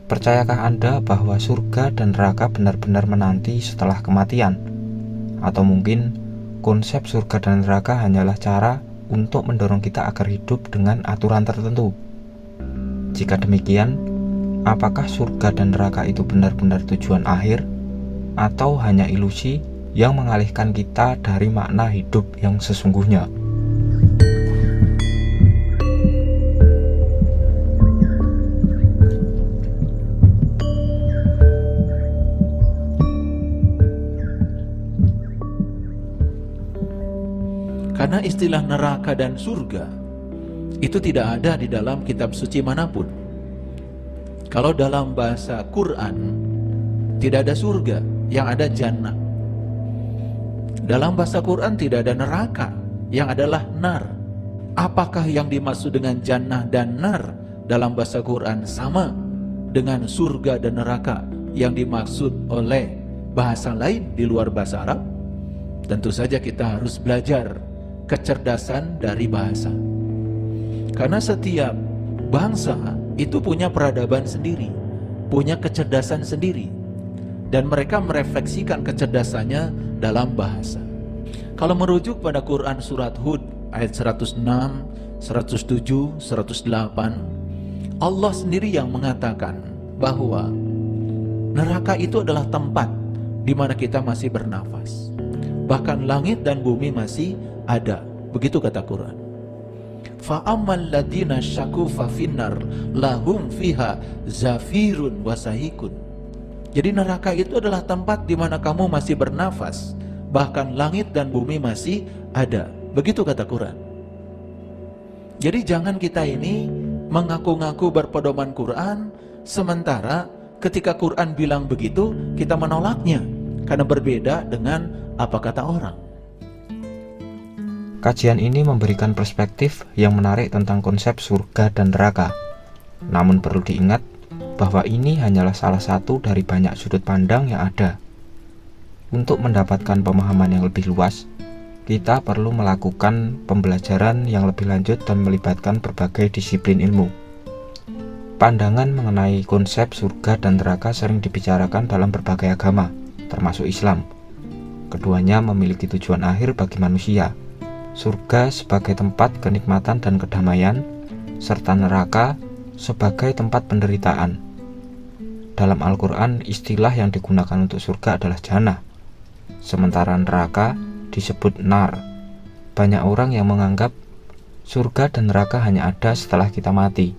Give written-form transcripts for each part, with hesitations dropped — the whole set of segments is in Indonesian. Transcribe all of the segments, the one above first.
Percayakah Anda bahwa surga dan neraka benar-benar menanti setelah kematian? Atau mungkin konsep surga dan neraka hanyalah cara untuk mendorong kita agar hidup dengan aturan tertentu? Jika demikian, apakah surga dan neraka itu benar-benar tujuan akhir? Atau hanya ilusi yang mengalihkan kita dari makna hidup yang sesungguhnya? Karena istilah neraka dan surga itu tidak ada di dalam kitab suci manapun. Kalau dalam bahasa Quran tidak ada surga, yang ada jannah. Dalam bahasa Quran tidak ada neraka, yang adalah nar. Apakah yang dimaksud dengan jannah dan nar dalam bahasa Quran sama dengan surga dan neraka yang dimaksud oleh bahasa lain di luar bahasa Arab? Tentu saja kita harus belajar kecerdasan dari bahasa. Karena setiap bangsa itu punya peradaban sendiri, punya kecerdasan sendiri, dan mereka merefleksikan kecerdasannya dalam bahasa. Kalau merujuk pada Quran surat Hud ayat 106, 107, 108, Allah sendiri yang mengatakan bahwa neraka itu adalah tempat di mana kita masih bernafas. Bahkan langit dan bumi masih ada, begitu kata Quran. Fa'ammal ladina syaku fafinnar lahum fiha zafirun wasahikun. Jadi neraka itu adalah tempat di mana kamu masih bernafas, bahkan langit dan bumi masih ada, begitu kata Quran. Jadi jangan kita ini mengaku-ngaku berpedoman Quran, sementara ketika Quran bilang begitu kita menolaknya karena berbeda dengan apa kata orang. Kajian ini memberikan perspektif yang menarik tentang konsep surga dan neraka. Namun perlu diingat bahwa ini hanyalah salah satu dari banyak sudut pandang yang ada. Untuk mendapatkan pemahaman yang lebih luas, kita perlu melakukan pembelajaran yang lebih lanjut dan melibatkan berbagai disiplin ilmu. Pandangan mengenai konsep surga dan neraka sering dibicarakan dalam berbagai agama, termasuk Islam. Keduanya memiliki tujuan akhir bagi manusia. Surga sebagai tempat kenikmatan dan kedamaian, serta neraka sebagai tempat penderitaan. Dalam Al-Quran, istilah yang digunakan untuk surga adalah jannah, sementara neraka disebut nar. Banyak orang yang menganggap surga dan neraka hanya ada setelah kita mati.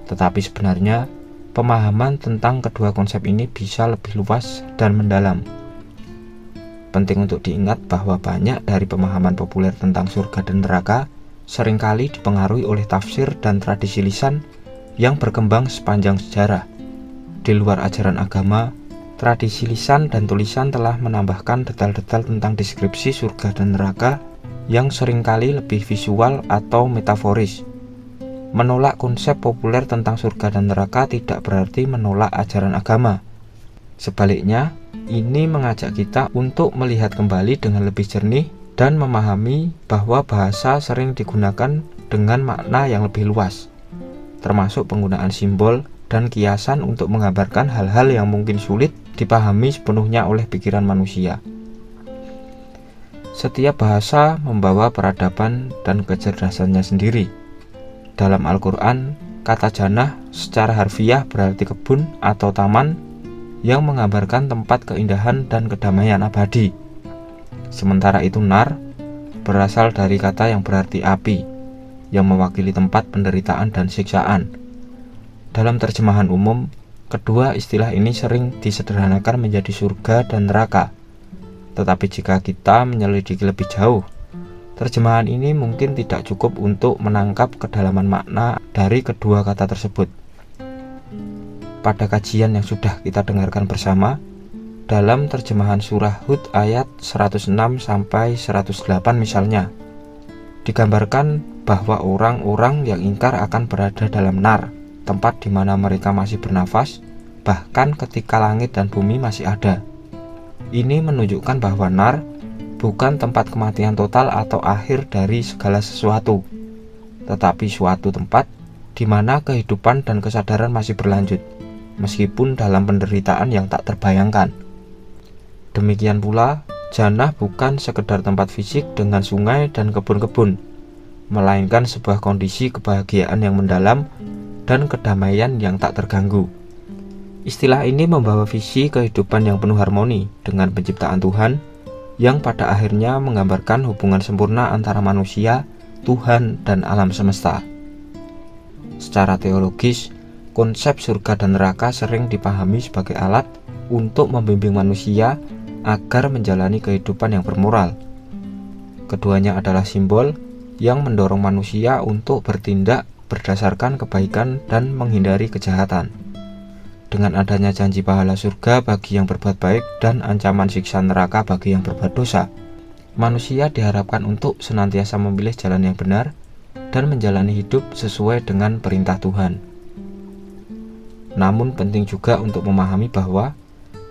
Tetapi sebenarnya, pemahaman tentang kedua konsep ini bisa lebih luas dan mendalam. Penting untuk diingat bahwa banyak dari pemahaman populer tentang surga dan neraka seringkali dipengaruhi oleh tafsir dan tradisi lisan yang berkembang sepanjang sejarah. Di luar ajaran agama, tradisi lisan dan tulisan telah menambahkan detail-detail tentang deskripsi surga dan neraka yang seringkali lebih visual atau metaforis. Menolak konsep populer tentang surga dan neraka tidak berarti menolak ajaran agama. Sebaliknya, ini mengajak kita untuk melihat kembali dengan lebih jernih dan memahami bahwa bahasa sering digunakan dengan makna yang lebih luas, termasuk penggunaan simbol dan kiasan untuk menggambarkan hal-hal yang mungkin sulit dipahami sepenuhnya oleh pikiran manusia. Setiap bahasa membawa peradaban dan kecerdasannya sendiri. Dalam Al-Quran, kata jannah secara harfiah berarti kebun atau taman yang menggambarkan tempat keindahan dan kedamaian abadi. Sementara itu nar berasal dari kata yang berarti api, yang mewakili tempat penderitaan dan siksaan. Dalam terjemahan umum, kedua istilah ini sering disederhanakan menjadi surga dan neraka. Tetapi jika kita menyelidiki lebih jauh, terjemahan ini mungkin tidak cukup untuk menangkap kedalaman makna dari kedua kata tersebut. Pada kajian yang sudah kita dengarkan bersama, dalam terjemahan surah Hud ayat 106-108 misalnya, digambarkan bahwa orang-orang yang ingkar akan berada dalam nar, tempat di mana mereka masih bernafas, bahkan ketika langit dan bumi masih ada. Ini menunjukkan bahwa nar bukan tempat kematian total atau akhir dari segala sesuatu, tetapi suatu tempat di mana kehidupan dan kesadaran masih berlanjut. meskipun dalam penderitaan yang tak terbayangkan. Demikian pula, jannah bukan sekedar tempat fisik dengan sungai dan kebun-kebun, melainkan sebuah kondisi kebahagiaan yang mendalam dan kedamaian yang tak terganggu. Istilah ini membawa visi kehidupan yang penuh harmoni dengan penciptaan Tuhan, yang pada akhirnya menggambarkan hubungan sempurna antara manusia, Tuhan, dan alam semesta. Secara teologis, konsep surga dan neraka sering dipahami sebagai alat untuk membimbing manusia agar menjalani kehidupan yang bermoral. Keduanya adalah simbol yang mendorong manusia untuk bertindak berdasarkan kebaikan dan menghindari kejahatan. Dengan adanya janji pahala surga bagi yang berbuat baik dan ancaman siksa neraka bagi yang berbuat dosa, manusia diharapkan untuk senantiasa memilih jalan yang benar dan menjalani hidup sesuai dengan perintah Tuhan. Namun penting juga untuk memahami bahwa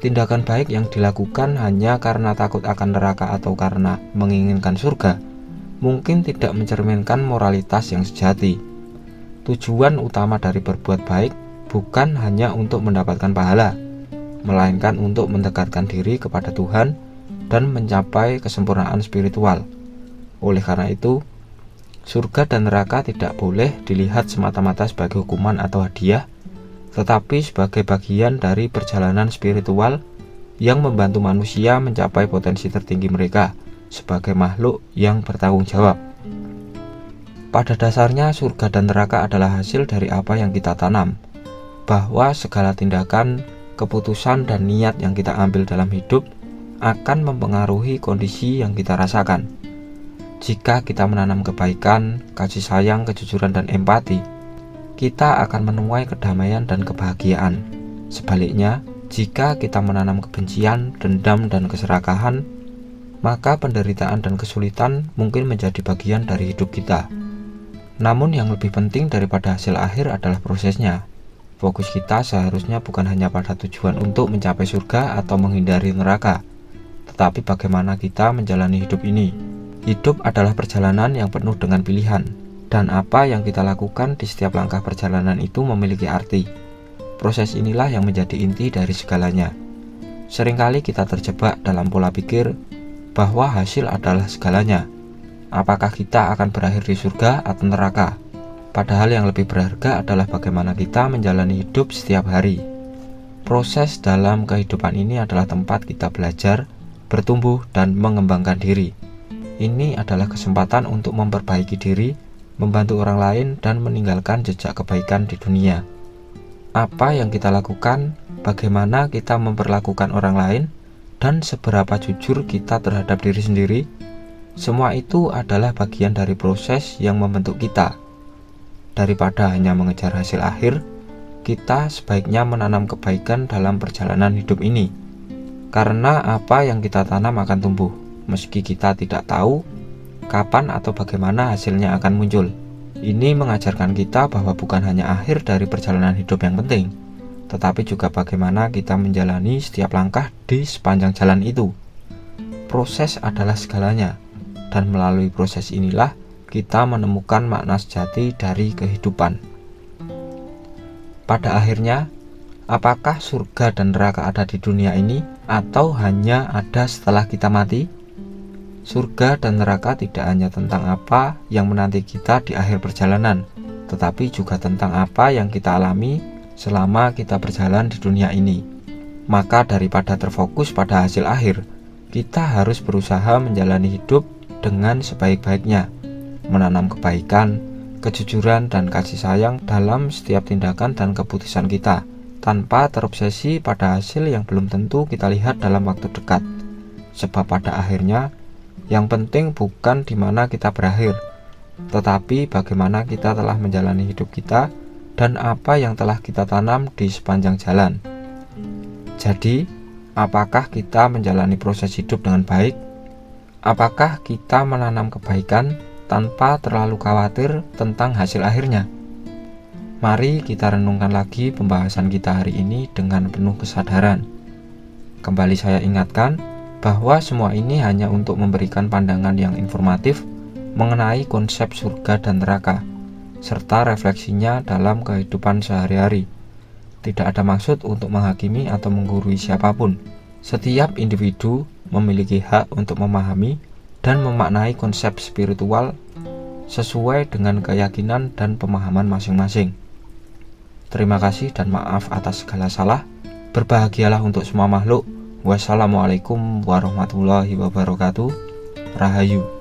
tindakan baik yang dilakukan hanya karena takut akan neraka atau karena menginginkan surga mungkin tidak mencerminkan moralitas yang sejati. Tujuan utama dari berbuat baik bukan hanya untuk mendapatkan pahala, melainkan untuk mendekatkan diri kepada Tuhan dan mencapai kesempurnaan spiritual. Oleh karena itu, surga dan neraka tidak boleh dilihat semata-mata sebagai hukuman atau hadiah, tetapi sebagai bagian dari perjalanan spiritual yang membantu manusia mencapai potensi tertinggi mereka sebagai makhluk yang bertanggung jawab. Pada dasarnya, surga dan neraka adalah hasil dari apa yang kita tanam, bahwa segala tindakan, keputusan, dan niat yang kita ambil dalam hidup akan mempengaruhi kondisi yang kita rasakan. Jika kita menanam kebaikan, kasih sayang, kejujuran, dan empati, kita akan menuai kedamaian dan kebahagiaan. Sebaliknya, jika kita menanam kebencian, dendam, dan keserakahan, maka penderitaan dan kesulitan mungkin menjadi bagian dari hidup kita. Namun yang lebih penting daripada hasil akhir adalah prosesnya. Fokus kita seharusnya bukan hanya pada tujuan untuk mencapai surga atau menghindari neraka, tetapi bagaimana kita menjalani hidup ini. Hidup adalah perjalanan yang penuh dengan pilihan, dan apa yang kita lakukan di setiap langkah perjalanan itu memiliki arti. Proses inilah yang menjadi inti dari segalanya. Seringkali kita terjebak dalam pola pikir bahwa hasil adalah segalanya. Apakah kita akan berakhir di surga atau neraka? Padahal yang lebih berharga adalah bagaimana kita menjalani hidup setiap hari. Proses dalam kehidupan ini adalah tempat kita belajar, bertumbuh, dan mengembangkan diri. Ini adalah kesempatan untuk memperbaiki diri, membantu orang lain, dan meninggalkan jejak kebaikan di dunia. Apa yang kita lakukan, bagaimana kita memperlakukan orang lain, dan seberapa jujur kita terhadap diri sendiri, semua itu adalah bagian dari proses yang membentuk kita. Daripada hanya mengejar hasil akhir, kita sebaiknya menanam kebaikan dalam perjalanan hidup ini. Karena apa yang kita tanam akan tumbuh, meski kita tidak tahu kapan atau bagaimana hasilnya akan muncul. Ini mengajarkan kita bahwa bukan hanya akhir dari perjalanan hidup yang penting, tetapi juga bagaimana kita menjalani setiap langkah di sepanjang jalan itu. Proses adalah segalanya, dan melalui proses inilah kita menemukan makna sejati dari kehidupan. Pada akhirnya, apakah surga dan neraka ada di dunia ini atau hanya ada setelah kita mati? Surga dan neraka tidak hanya tentang apa yang menanti kita di akhir perjalanan, tetapi juga tentang apa yang kita alami selama kita berjalan di dunia ini. Maka daripada terfokus pada hasil akhir, kita harus berusaha menjalani hidup dengan sebaik-baiknya, menanam kebaikan, kejujuran, dan kasih sayang dalam setiap tindakan dan keputusan kita, tanpa terobsesi pada hasil yang belum tentu kita lihat dalam waktu dekat. Sebab pada akhirnya, yang penting bukan di mana kita berakhir, tetapi bagaimana kita telah menjalani hidup kita dan apa yang telah kita tanam di sepanjang jalan. Jadi, apakah kita menjalani proses hidup dengan baik? Apakah kita menanam kebaikan tanpa terlalu khawatir tentang hasil akhirnya? Mari kita renungkan lagi pembahasan kita hari ini dengan penuh kesadaran. Kembali saya ingatkan bahwa semua ini hanya untuk memberikan pandangan yang informatif mengenai konsep surga dan neraka, serta refleksinya dalam kehidupan sehari-hari. tidak ada maksud untuk menghakimi atau menggurui siapapun. Setiap individu memiliki hak untuk memahami dan memaknai konsep spiritual sesuai dengan keyakinan dan pemahaman masing-masing. Terima kasih dan maaf atas segala salah. Berbahagialah untuk semua makhluk. Wassalamualaikum warahmatullahi wabarakatuh. Rahayu.